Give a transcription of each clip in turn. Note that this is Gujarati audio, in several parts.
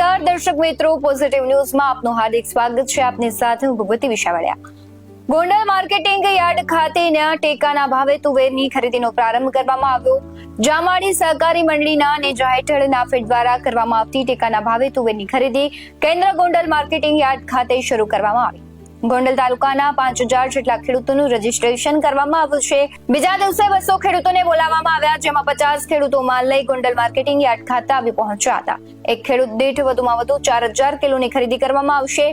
નમસ્કાર દર્શક મિત્રો, પોઝિટિવ ન્યૂઝમાં આપનું હાર્દિક સ્વાગત છે. આપની સાથે હું ભગવતી વિશાવડિયા. ગોંડલ માર્કેટિંગ યાર્ડ ખાતે ટેકાના ભાવે તુવેરની ખરીદીનો પ્રારંભ કરવામાં આવ્યો. જામાડી સહકારી મંડળીના નેજા હેઠળ નાફેડ દ્વારા કરવામાં આવતી ટેકાના ભાવે તુવેરની ખરીદી કેન્દ્ર ગોંડલ માર્કેટિંગ યાર્ડ ખાતે શરૂ કરવામાં આવી. ગોંડલ તાલુકાના 5000 જેટલા ખેડૂતોનું રજીસ્ટ્રેશન કરવામાં આવ્યું છે. બીજા દિવસે 200 ખેડૂતોને બોલાવવામાં આવ્યા, જેમાં 50 ખેડૂતો માલ લઈ ગોંડલ માર્કેટિંગ યાર્ડ ખાતે આવી પહોંચ્યા હતા. એક ખેડૂત દીઠ વધુમાં વધુ 4000 કિલોની ખરીદી કરવામાં આવશે.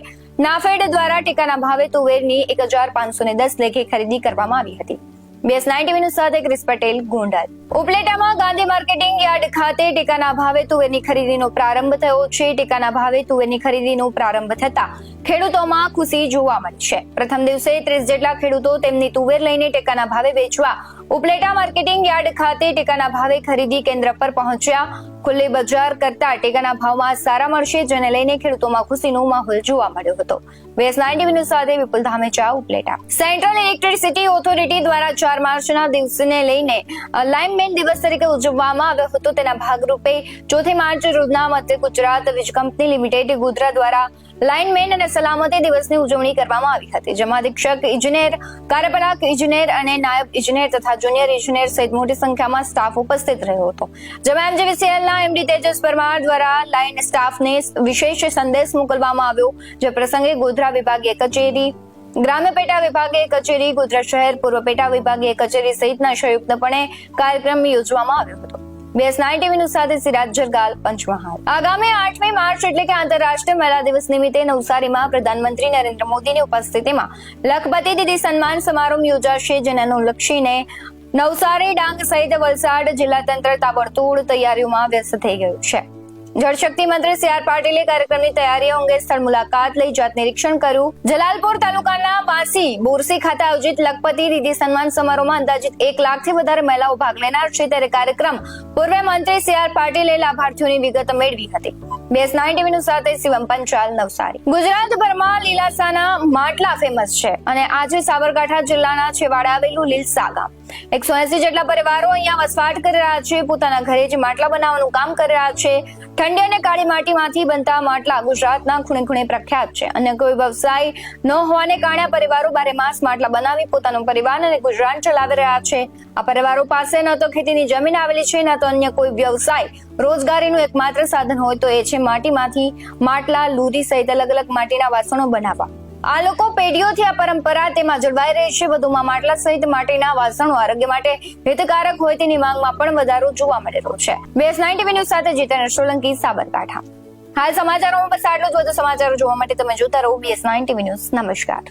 નાફેડ દ્વારા ટેકાના ભાવે તુવેરની 1510 લેખે ખરીદી કરવામાં આવી હતી. BS90 ન્યૂઝ સાથે ક્રિસ પટેલ, ગોંડલ. ઉપલેટામાં ગાંધી માર્કેટિંગ યાર્ડ ખાતે ટેકાના ભાવે તુવેરની ખરીદીનો પ્રારંભ થયો છે. ટેકાના ભાવે તુવેરની ખરીદીનો પ્રારંભ થતા ખેડૂતોમાં ખુશી જોવા મળી છે. પ્રથમ દિવસે 30 જેટલા ખેડૂતો તેમની તુવેર લઈને ટેકાના ભાવે વેચવા ઉપલેટા માર્કેટિંગ યાર્ડ ખાતે ટેકાના ભાવે ખરીદી કેન્દ્ર પર પહોંચ્યા. ખુલ્લી બજાર કરતા ટેકાના ભાવમાં સારા મળશે, જેને લઈને ખેડૂતોમાં ખુશીનો માહોલ જોવા મળ્યો હતો. BS90 ન્યૂઝ સાથે Vipul Dhamecha, Upleta. Central electricity authority દ્વારા 4 માર્ચના દિવસને લઈને લાઇનમેન દિવસ તરીકે ઉજવવામાં આવ્યો હતો. તેના ભાગરૂપે 4 માર્ચ રોજના મધ્ય ગુજરાત વીજ કંપની લિમિટેડ ગોધરા દ્વારા લાઇનમેન અને સલામતી દિવસની ઉજવણી કરવામાં આવી હતી, જેમાં અધિક્ષક ઇજનેર, કાર્યપાલક ઇજનેર અને નાયબ ઇજનેર તથા જુનિયર ઇજનેર સહિત મોટી સંખ્યામાં સ્ટાફ ઉપસ્થિત રહ્યો હતો. જેમાં MGVCLના MD તેજસ પરમાર દ્વારા લાઇન સ્ટાફને વિશેષ સંદેશ મોકલવામાં આવ્યો, જે પ્રસંગે ગોધરા વિભાગીય કચેરી, ગ્રામ્ય પેટા વિભાગીય કચેરી, ગોધરા શહેર પૂર્વ પેટા વિભાગીય કચેરી સહિતના સંયુક્તપણે કાર્યક્રમ યોજવામાં આવ્યો હતો. BS90 ન્યૂઝ સાથે સિરાજ જરગાલ, પંચમહાલ. આગામી 8મી માર્ચ એટલે કે આંતરરાષ્ટ્રીય મહિલા દિવસ નિમિત્તે નવસારીમાં પ્રધાનમંત્રી નરેન્દ્ર મોદીની ઉપસ્થિતિમાં લખપતિ દીદી સન્માન સમારોહ યોજાશે, જેને અનુલક્ષીને નવસારી, ડાંગ સહિત વલસાડ જિલ્લા તંત્ર તાબડતોડ તૈયારીઓમાં વ્યસ્ત થઈ ગયું છે. જળશક્તિ મંત્રી CR પાટીલે કાર્યક્રમની તૈયારીઓ અંગે સ્થળ મુલાકાત લઈ જાત નિરીક્ષણ કર્યું. જલાલપુર તાલુકાના પાસી બોરસી ખાતે આયોજિત લખપતિ દીદી સન્માન સમારોહમાં અંદાજિત 1 લાખથી વધારે મહિલાઓ ભાગ લેનાર છે. ત્યારે કાર્યક્રમ પૂર્વે મંત્રી CR પાટીલે લાભાર્થીઓની વિગત મેળવી હતી. BS90 ન્યૂઝ સાથે શિવમ પંચાલ, નવસારી. ગુજરાતભરમાં લીલાસાના માટલા ફેમસ છે અને આજે સાબરકાંઠા જિલ્લાના છેવાડે આવેલું લીલસા ગામ 180 જેટલા પરિવારો અહીંયા વસવાટ કરી રહ્યા છે. પોતાના ઘરે જ માટલા બનાવવાનું કામ કરી રહ્યા છે. ઠંડી અને કાળી માટીમાંથી બનતા માટલા ગુજરાતના ખૂણે ખૂણે પ્રખ્યાત છે. અન્ય કોઈ વ્યવસાય ન હોવાને કારણે પરિવારો બારેમાસ માટલા બનાવી પોતાનો પરિવાર અને ગુજરાન ચલાવી રહ્યા છે. આ પરિવારો પાસે ન તો ખેતીની જમીન આવેલી છે, ન તો અન્ય કોઈ વ્યવસાય. રોજગારીનું એકમાત્ર સાધન હોય તો એ છે માટીમાંથી માટલા, લુરી સહિત અલગ અલગ માટીના વાસણો બનાવવા. આ લોકો પેઢીઓથી આ પરંપરા તેમાં જળવાઈ રહી છે. વધુમાં માટલા સહિત માટીના વાસણો આરોગ્ય માટે હિતકારક હોય તેની માંગમાં પણ વધારો જોવા મળી રહ્યો છે. BS90 ન્યૂઝ સાથે જીતેન્દ્ર સોલંકી, સાબરકાંઠા. હાલ સમાચારોમાં બસ આટલું જ. વધુ સમાચારો જોવા માટે તમે જોતા રહો BS90 ન્યૂઝ. નમસ્કાર.